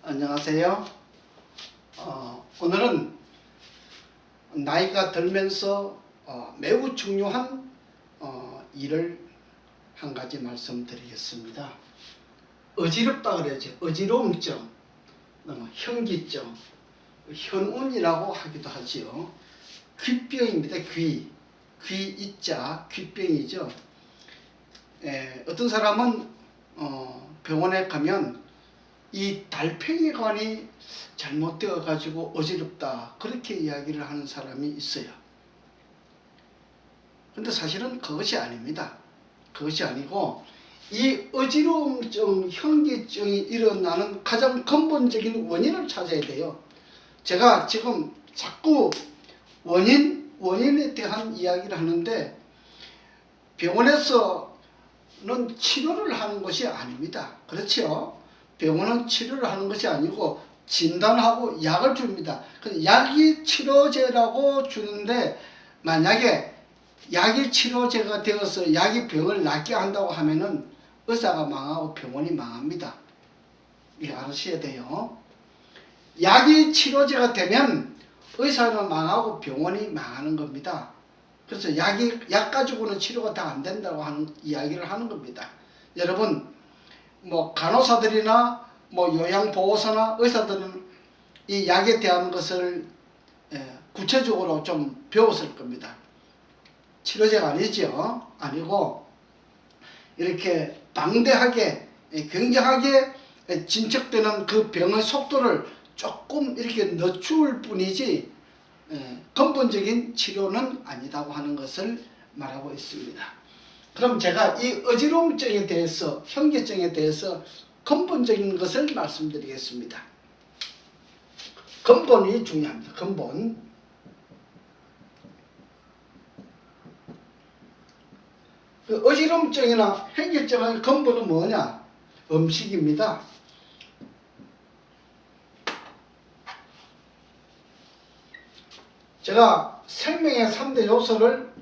안녕하세요. 오늘은 나이가 들면서 매우 중요한 일을 한 가지 말씀드리겠습니다. 어지럽다 그래야죠. 어지러움증, 현기증, 현운이라고 하기도 하지요. 귀병입니다. 귀 이자 귀병이죠. 어떤 사람은 병원에 가면 이 달팽이관이 잘못되어 가지고 어지럽다 그렇게 이야기를 하는 사람이 있어요. 근데 사실은 그것이 아닙니다. 그것이 아니고 이 어지러움증, 현기증이 일어나는 가장 근본적인 원인을 찾아야 돼요. 제가 지금 자꾸 원인에 대한 이야기를 하는데 병원에서는 치료를 하는 것이 아닙니다. 그렇죠? 병원은 치료를 하는 것이 아니고 진단하고 약을 줍니다. 약이 치료제라고 주는데 만약에 약이 치료제가 되어서 약이 병을 낫게 한다고 하면은 의사가 망하고 병원이 망합니다. 이거 아셔야 돼요. 약이 치료제가 되면 의사는 망하고 병원이 망하는 겁니다. 그래서 약 가지고는 치료가 다 안 된다고 하는 이야기를 하는 겁니다. 여러분, 간호사들이나 요양보호사나 의사들은 이 약에 대한 것을 구체적으로 좀 배웠을 겁니다. 치료제가 아니죠. 아니고 이렇게 방대하게 굉장하게 진척되는 그 병의 속도를 조금 이렇게 늦출 뿐이지 근본적인 치료는 아니다고 하는 것을 말하고 있습니다. 그럼 제가 이 어지러움증에 대해서, 현기증에 대해서 근본적인 것을 말씀드리겠습니다. 근본이 중요합니다. 근본. 그 어지러움증이나 현기증의 근본은 뭐냐? 음식입니다. 제가 생명의 3대 요소를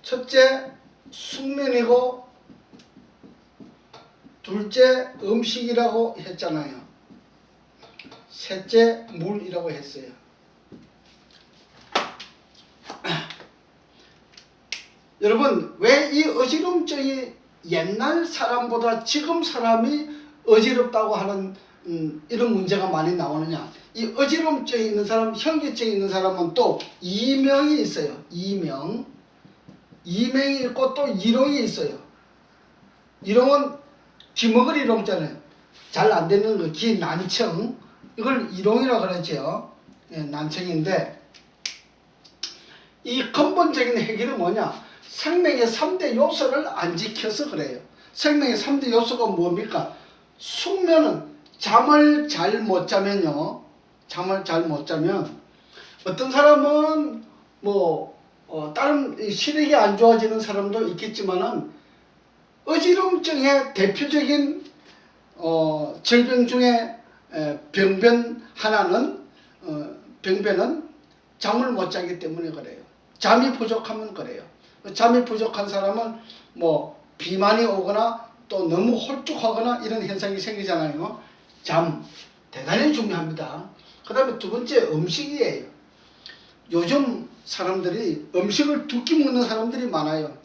첫째 숙면이고 둘째 음식이라고 했잖아요. 셋째 물이라고 했어요. 여러분, 왜 이 어지러움증이 옛날 사람보다 지금 사람이 어지럽다고 하는 이런 문제가 많이 나오느냐? 이 어지러움증이 있는 사람, 현기증이 있는 사람은 또 이명이 있어요. 이명이 있고 또 이롱이 있어요. 이롱은 귀머거리 이롱잖아요. 잘 안 되는 거, 귀 난청. 이걸 이롱이라고 그러죠. 난청인데 이 근본적인 해결은 뭐냐? 생명의 3대 요소를 안 지켜서 그래요. 생명의 3대 요소가 뭡니까? 숙면은 잠을 잘 못 자면요. 잠을 잘 못 자면 어떤 사람은 다른 시력이 안 좋아지는 사람도 있겠지만은 어지러움증의 대표적인 질병 중에 병변 하나는 병변은 잠을 못 자기 때문에 그래요. 잠이 부족하면 그래요. 잠이 부족한 사람은 비만이 오거나 또 너무 홀쭉하거나 이런 현상이 생기잖아요. 잠 대단히 중요합니다. 그 다음에 두 번째 음식이에요. 요즘 사람들이 음식을 두 끼 먹는 사람들이 많아요.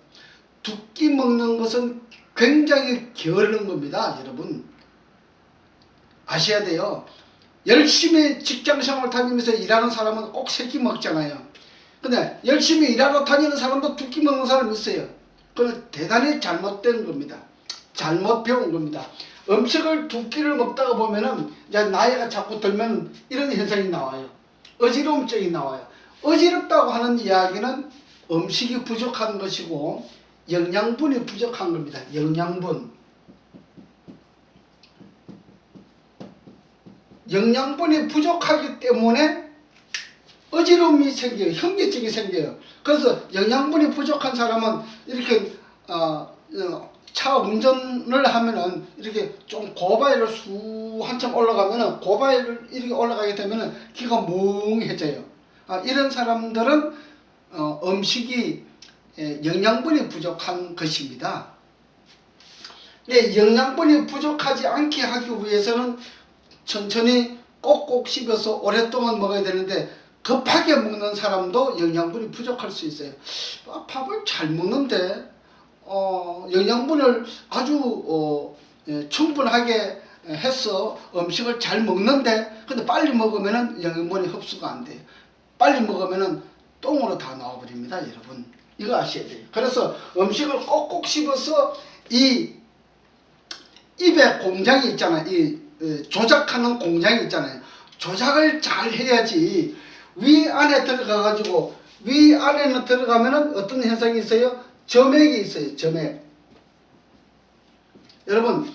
두 끼 먹는 것은 굉장히 게으른 겁니다. 여러분 아셔야 돼요. 열심히 직장생활 다니면서 일하는 사람은 꼭 세 끼 먹잖아요. 근데 열심히 일하러 다니는 사람도 두 끼 먹는 사람이 있어요. 그건 대단히 잘못된 겁니다. 잘못 배운 겁니다. 음식을 두 끼를 먹다가 보면은 이제 나이가 자꾸 들면 이런 현상이 나와요. 어지러움증이 나와요. 어지럽다고 하는 이야기는 음식이 부족한 것이고 영양분이 부족한 겁니다. 영양분이 부족하기 때문에 어지러움이 생겨요. 현기증이 생겨요. 그래서 영양분이 부족한 사람은 이렇게 차 운전을 하면은 이렇게 좀 고바위를 한참 올라가면은 고바위를 이렇게 올라가게 되면은 귀가 멍해져요. 이런 사람들은 음식이 영양분이 부족한 것입니다. 네, 영양분이 부족하지 않게 하기 위해서는 천천히 꼭꼭 씹어서 오랫동안 먹어야 되는데 급하게 먹는 사람도 영양분이 부족할 수 있어요. 밥을 잘 먹는데 영양분을 아주 충분하게 해서 음식을 잘 먹는데 근데 빨리 먹으면은 영양분이 흡수가 안 돼요. 빨리 먹으면은 똥으로 다 나와버립니다, 여러분. 이거 아셔야 돼요. 그래서 음식을 꼭꼭 씹어서 이 입에 공장이 있잖아요. 이 조작하는 공장이 있잖아요. 조작을 잘 해야지 위 안에 들어가 가지고 위 안에는 들어가면은 어떤 현상이 있어요? 점액이 있어요. 점액. 여러분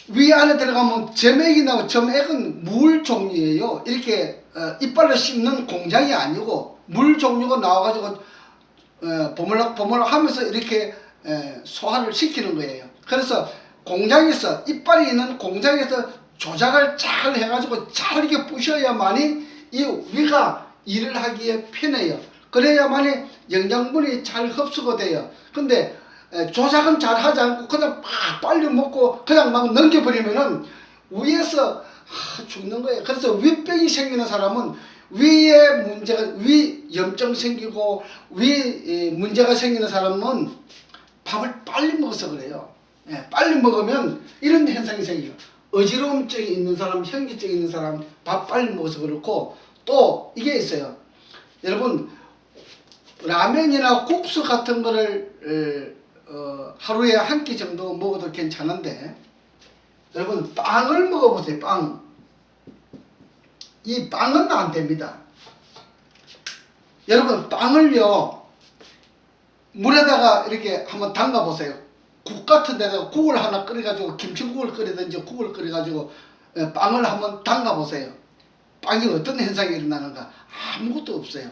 위 안에 들어가면 점액이 나고 점액은 물 종류예요. 이렇게 이빨로 씹는 공장이 아니고 물 종류가 나와가지고 버물락버물락 하면서 이렇게 소화를 시키는 거예요. 그래서 공장에서 이빨이 있는 공장에서 조작을 잘 해가지고 잘 이렇게 부셔야만이 이 위가 일을 하기에 편해요. 그래야만이 영양분이 잘 흡수가 돼요. 근데 조작은 잘 하지 않고 그냥 막 빨리 먹고 그냥 막 넘겨버리면은 위에서 죽는 거예요. 그래서 위병이 생기는 사람은 위에 문제가 위 염증 생기고 위 문제가 생기는 사람은 밥을 빨리 먹어서 그래요. 빨리 먹으면 이런 현상이 생겨요. 어지러움증이 있는 사람, 현기증이 있는 사람 밥 빨리 먹어서 그렇고 또 이게 있어요. 여러분 라면이나 국수 같은 거를 하루에 한 끼 정도 먹어도 괜찮은데 여러분 빵을 먹어보세요. 빵. 이 빵은 안 됩니다. 여러분 빵을요 물에다가 이렇게 한번 담가 보세요. 국 같은 데다가 국을 하나 끓여가지고 김치국을 끓이든지 국을 끓여가지고 빵을 한번 담가 보세요. 빵이 어떤 현상이 일어나는가? 아무것도 없어요.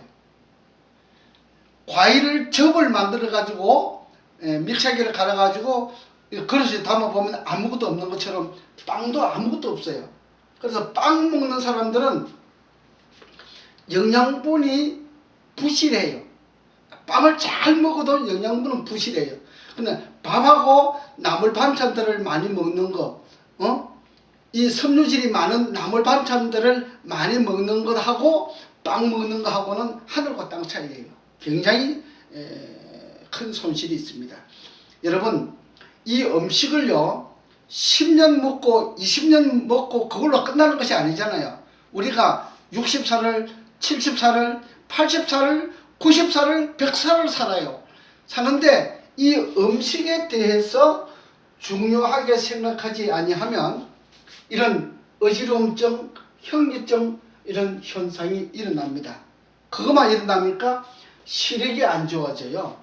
과일을 즙을 만들어 가지고 믹서기를 갈아 가지고 그릇에 담아 보면 아무것도 없는 것처럼 빵도 아무것도 없어요. 그래서 빵 먹는 사람들은 영양분이 부실해요. 빵을 잘 먹어도 영양분은 부실해요. 근데 밥하고 나물 반찬들을 많이 먹는 거, 이 섬유질이 많은 나물 반찬들을 많이 먹는 것하고 빵 먹는 것하고는 하늘과 땅 차이예요. 굉장히 큰 손실이 있습니다. 여러분 이 음식을요 10년 먹고 20년 먹고 그걸로 끝나는 것이 아니잖아요. 우리가 60살을 70살을 80살을 90살을 100살을 살아요. 사는데 이 음식에 대해서 중요하게 생각하지 아니하면 이런 어지러움증, 현기증 이런 현상이 일어납니다. 그것만 일어납니까? 시력이 안 좋아져요.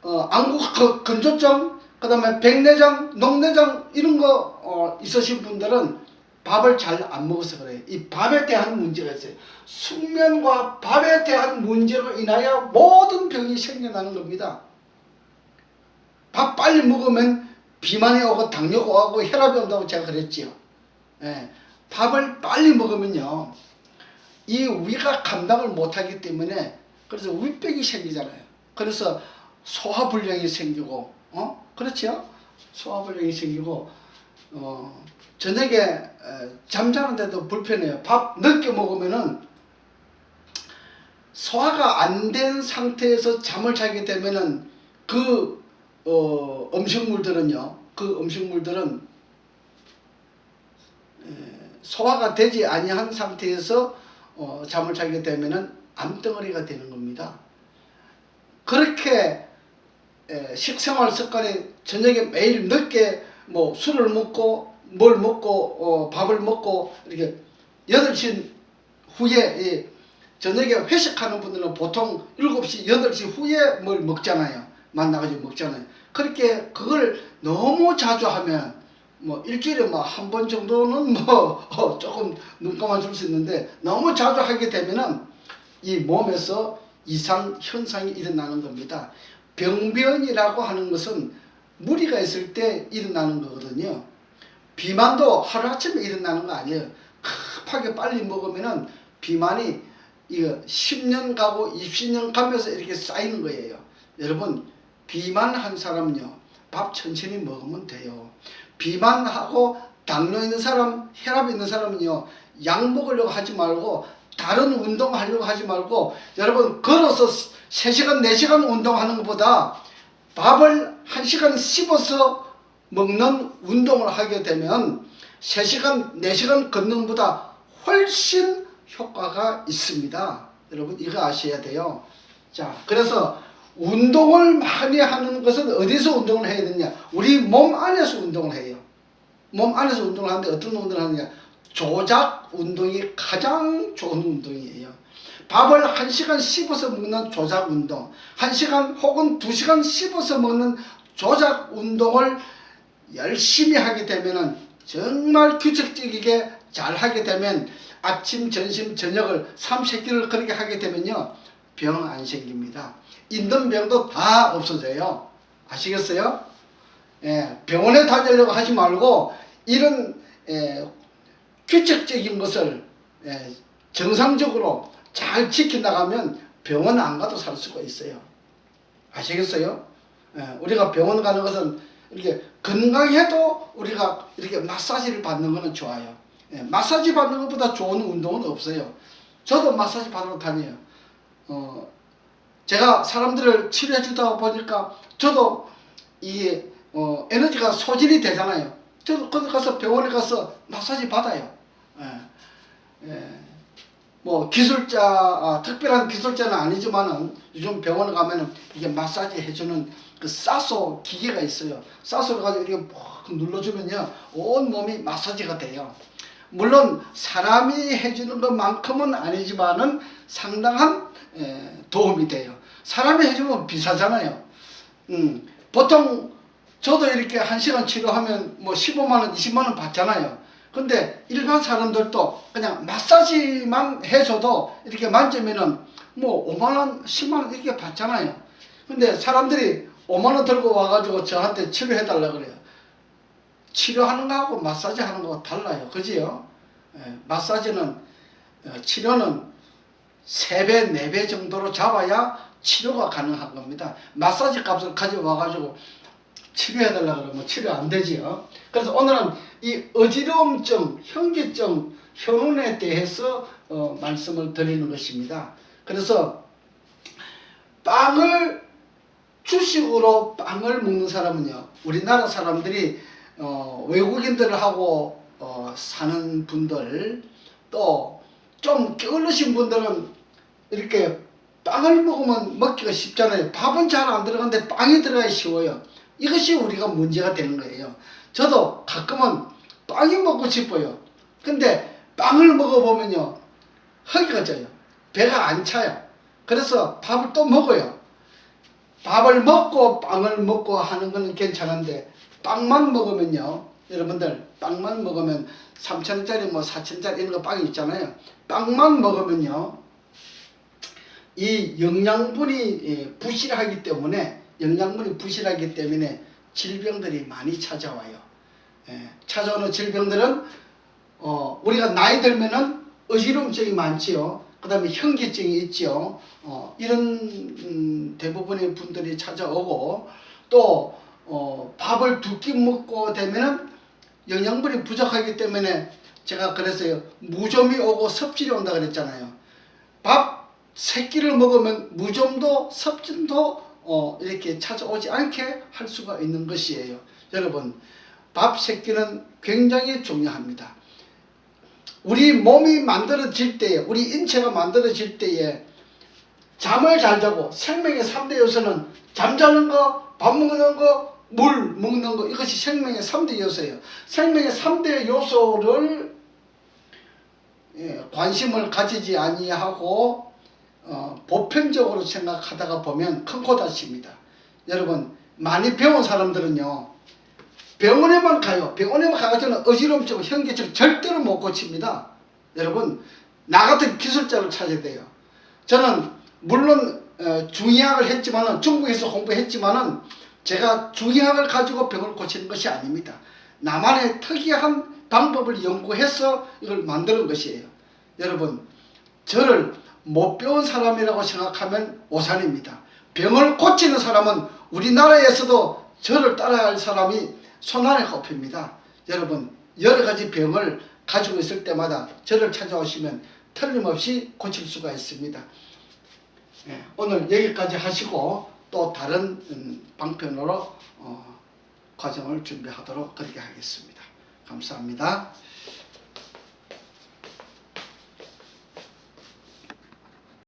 안구 건조증, 그 다음에 백내장, 녹내장 이런 거 있으신 분들은 밥을 잘 안 먹어서 그래요. 이 밥에 대한 문제가 있어요. 숙면과 밥에 대한 문제로 인하여 모든 병이 생겨나는 겁니다. 밥 빨리 먹으면 비만이 오고 당뇨가 오고 혈압이 온다고 제가 그랬지요. 밥을 빨리 먹으면요 이 위가 감당을 못하기 때문에 그래서 위병이 생기잖아요. 그래서 소화불량이 생기고 그렇죠? 소화불량이 생기고 저녁에 잠자는데도 불편해요. 밥 늦게 먹으면은 소화가 안 된 상태에서 잠을 자게 되면은 그 음식물들은요 그 음식물들은 소화가 되지 아니한 상태에서 잠을 자게 되면은 암덩어리가 되는 겁니다. 그렇게 식생활 습관이 저녁에 매일 늦게 뭐 술을 먹고 뭘 먹고 밥을 먹고 이렇게 8시 후에 저녁에 회식하는 분들은 보통 7시 8시 후에 뭘 먹잖아요. 만나가지고 먹잖아요. 그렇게 그걸 너무 자주 하면 뭐 일주일에 뭐 한 번 정도는 뭐 조금 눈 감아줄 수 있는데 너무 자주 하게 되면은 이 몸에서 이상 현상이 일어나는 겁니다. 병변이라고 하는 것은 무리가 있을 때 일어나는 거거든요. 비만도 하루아침에 일어나는 거 아니에요. 급하게 빨리 먹으면은 비만이 이거 10년 가고 20년 가면서 이렇게 쌓이는 거예요. 여러분, 비만한 사람은요, 밥 천천히 먹으면 돼요. 비만하고 당뇨 있는 사람, 혈압 있는 사람은요, 약 먹으려고 하지 말고 다른 운동하려고 하지 말고, 여러분, 걸어서 3시간 4시간 운동하는 것보다 밥을 1시간 씹어서 먹는 운동을 하게 되면 3시간 4시간 걷는 것보다 훨씬 효과가 있습니다. 여러분, 이거 아셔야 돼요. 자, 그래서 운동을 많이 하는 것은 어디서 운동을 해야 되냐? 우리 몸 안에서 운동을 해요. 몸 안에서 운동을 하는데 어떤 운동을 하느냐? 조작 운동이 가장 좋은 운동이에요. 밥을 1시간 씹어서 먹는 조작 운동, 1시간 혹은 2시간 씹어서 먹는 조작 운동을 열심히 하게 되면은, 정말 규칙적이게 잘 하게 되면, 아침, 점심, 저녁을 3-4끼를 그렇게 하게 되면요, 병 안 생깁니다. 있는 병도 다 없어져요. 아시겠어요? 병원에 다니려고 하지 말고 이런 규칙적인 것을 정상적으로 잘 지켜나가면 병원 안 가도 살 수가 있어요. 아시겠어요? 우리가 병원 가는 것은 이렇게 건강해도 우리가 이렇게 마사지를 받는 것은 좋아요. 마사지 받는 것보다 좋은 운동은 없어요. 저도 마사지 받으러 다녀요. 제가 사람들을 치료해 주다 보니까 저도 이 에너지가 소진이 되잖아요. 저도 거기 가서 병원에 가서 마사지 받아요. 뭐 기술자, 특별한 기술자는 아니지만은 요즘 병원에 가면은 이게 마사지 해주는 그 사소 기계가 있어요. 사소를 가지고 이렇게 푹 눌러주면요, 온 몸이 마사지가 돼요. 물론 사람이 해주는 것만큼은 아니지만은 상당한 도움이 돼요. 사람이 해주면 비싸잖아요. 보통 저도 이렇게 1시간 치료하면 뭐 15만원, 20만원 받잖아요. 근데 일반 사람들도 그냥 마사지만 해줘도 이렇게 만지면은 뭐 5만원, 10만원 이렇게 받잖아요. 근데 사람들이 5만원 들고 와가지고 저한테 치료해달라 그래요. 치료하는 거하고 마사지 하는 거하고 달라요. 그지요? 마사지는, 치료는 3배, 4배 정도로 잡아야 치료가 가능한 겁니다. 마사지 값을 가져와가지고 치료해달라 그러면 치료 안 되지요. 그래서 오늘은 이 어지러움증, 현기증, 현운에 대해서 말씀을 드리는 것입니다. 그래서 빵을, 주식으로 빵을 먹는 사람은요, 우리나라 사람들이 외국인들하고 사는 분들, 또 좀 게을르신 분들은 이렇게 빵을 먹으면 먹기가 쉽잖아요. 밥은 잘 안 들어가는데 빵이 들어가야 쉬워요. 이것이 우리가 문제가 되는 거예요. 저도 가끔은 빵이 먹고 싶어요. 근데 빵을 먹어보면요, 허기가 져요. 배가 안 차요. 그래서 밥을 또 먹어요. 밥을 먹고 빵을 먹고 하는 건 괜찮은데, 빵만 먹으면요, 여러분들, 빵만 먹으면 3,000원짜리 뭐 4,000원짜리 이런 거 빵이 있잖아요. 빵만 먹으면요, 이 영양분이 부실하기 때문에, 질병들이 많이 찾아와요. 찾아오는 질병들은 우리가 나이 들면은 어지러움증이 많지요. 그 다음에 현기증이 있지요. 이런 대부분의 분들이 찾아오고, 또 밥을 2끼 먹고 되면은 영양분이 부족하기 때문에, 제가 그랬어요. 무좀이 오고 섭질이 온다 그랬잖아요. 밥 3끼를 먹으면 무좀도 섭진도 이렇게 찾아오지 않게 할 수가 있는 것이에요. 여러분, 밥 3끼는 굉장히 중요합니다. 우리 몸이 만들어질 때에, 우리 인체가 만들어질 때에 잠을 잘 자고, 생명의 3대 요소는 잠자는 거, 밥 먹는 거, 물 먹는 거, 이것이 생명의 3대 요소예요. 생명의 3대 요소를 관심을 가지지 아니하고 보편적으로 생각하다가 보면 큰 코 다칩니다. 여러분, 많이 배운 사람들은요, 병원에만 가요. 병원에만 가가지고는 어지러움증, 현기증 절대로 못 고칩니다. 여러분, 나 같은 기술자를 찾아야 돼요. 저는 물론 중의학을 했지만은, 중국에서 공부했지만은, 제가 중의학을 가지고 병을 고치는 것이 아닙니다. 나만의 특이한 방법을 연구해서 이걸 만드는 것이에요. 여러분, 저를 못 배운 사람이라고 생각하면 오산입니다. 병을 고치는 사람은 우리나라에서도 저를 따라할 사람이 손안에 꼽힙니다. 여러분, 여러 가지 병을 가지고 있을 때마다 저를 찾아오시면 틀림없이 고칠 수가 있습니다. 오늘 여기까지 하시고 또 다른 방편으로 과정을 준비하도록 그렇게 하겠습니다. 감사합니다.